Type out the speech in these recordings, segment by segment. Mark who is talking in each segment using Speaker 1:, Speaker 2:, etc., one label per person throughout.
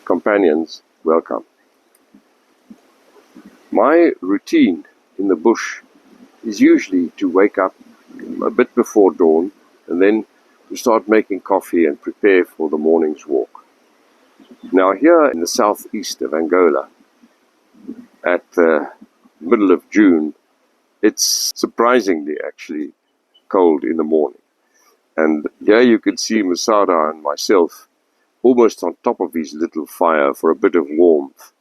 Speaker 1: companions, welcome. My routine in the bush is usually to wake up a bit before dawn and then to start making coffee and prepare for the morning's walk. Now here in the southeast of Angola, at the middle of June, it's surprisingly actually cold in the morning. And here you can see Masada and myself almost on top of his little fire for a bit of warmth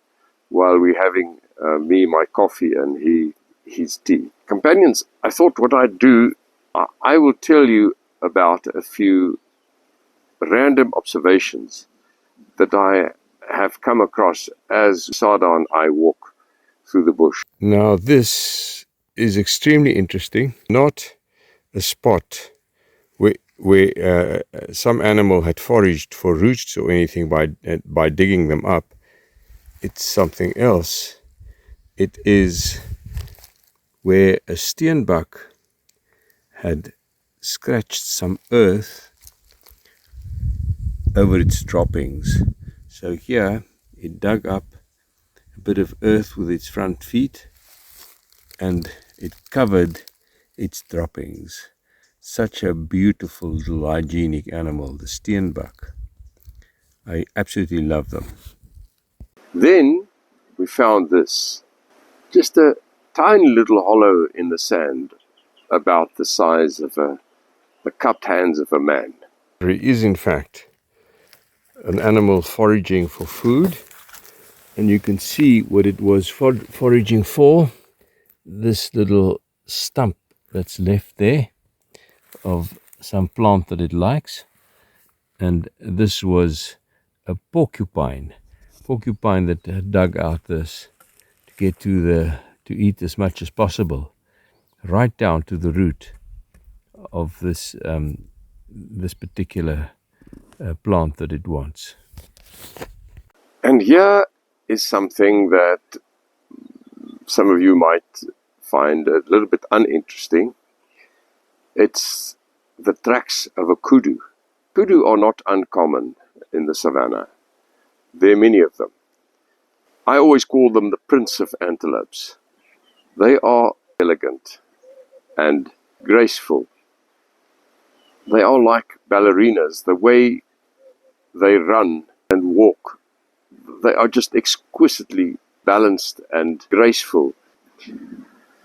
Speaker 1: while we're having me my coffee and he his tea. Companions, I thought what I'd do, I will tell you about a few random observations that I have come across as Sada and I walk through the bush.
Speaker 2: Now this is extremely interesting. Not a spot where some animal had foraged for roots or anything by digging them up. It's something else. It is where a steenbok had scratched some earth over its droppings. So here it dug up a bit of earth with its front feet and it covered its droppings. Such a beautiful little hygienic animal, the steenbok. I absolutely love them.
Speaker 1: Then we found this, just a tiny little hollow in the sand, about the size of the cupped hands of a man.
Speaker 2: There is in fact an animal foraging for food, and you can see what it was foraging for. This little stump that's left there of some plant that it likes, and this was a porcupine that had dug out this to get to eat as much as possible, right down to the root of this this particular plant that it wants.
Speaker 1: And here is something that some of you might find a little bit uninteresting. It's the tracks of a kudu. Kudu are not uncommon in the savannah. There are many of them. I always call them the prince of antelopes. They are elegant and graceful. They are like ballerinas. The way they run and walk, they are just exquisitely balanced and graceful.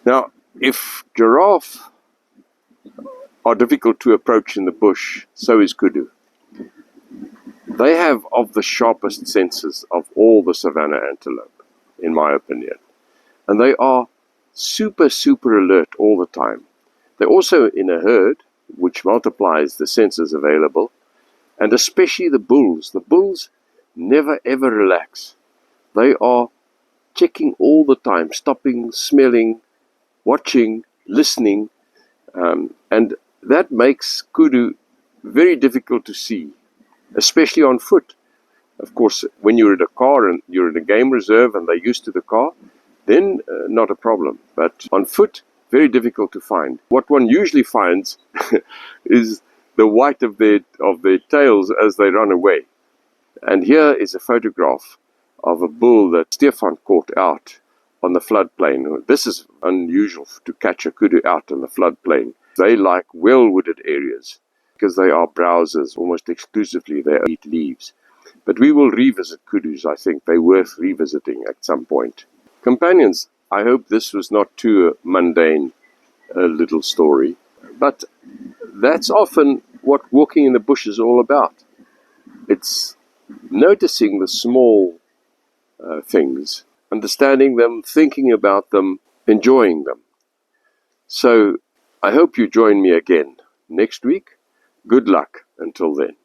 Speaker 1: Now, if giraffe are difficult to approach in the bush, so is kudu. They have of the sharpest senses of all the savanna antelope, in my opinion. And they are super alert all the time. They're also in a herd, which multiplies the senses available, and especially the bulls. The bulls never ever relax. They are checking all the time, stopping, smelling, watching, listening, and that makes kudu very difficult to see, especially on foot. Of course, when you're in a car and you're in a game reserve and they're used to the car, then not a problem. But on foot, very difficult to find. What one usually finds is the white of their tails as they run away. And here is a photograph of a bull that Stefan caught out on the floodplain. This is unusual to catch a kudu out on the floodplain. They like well-wooded areas because they are browsers almost exclusively. They eat leaves. But we will revisit kudus. I think they're worth revisiting at some point. Companions, I hope this was not too mundane a little story. But that's often what walking in the bush is all about. It's noticing the small things, understanding them, thinking about them, enjoying them. So I hope you join me again next week. Good luck until then.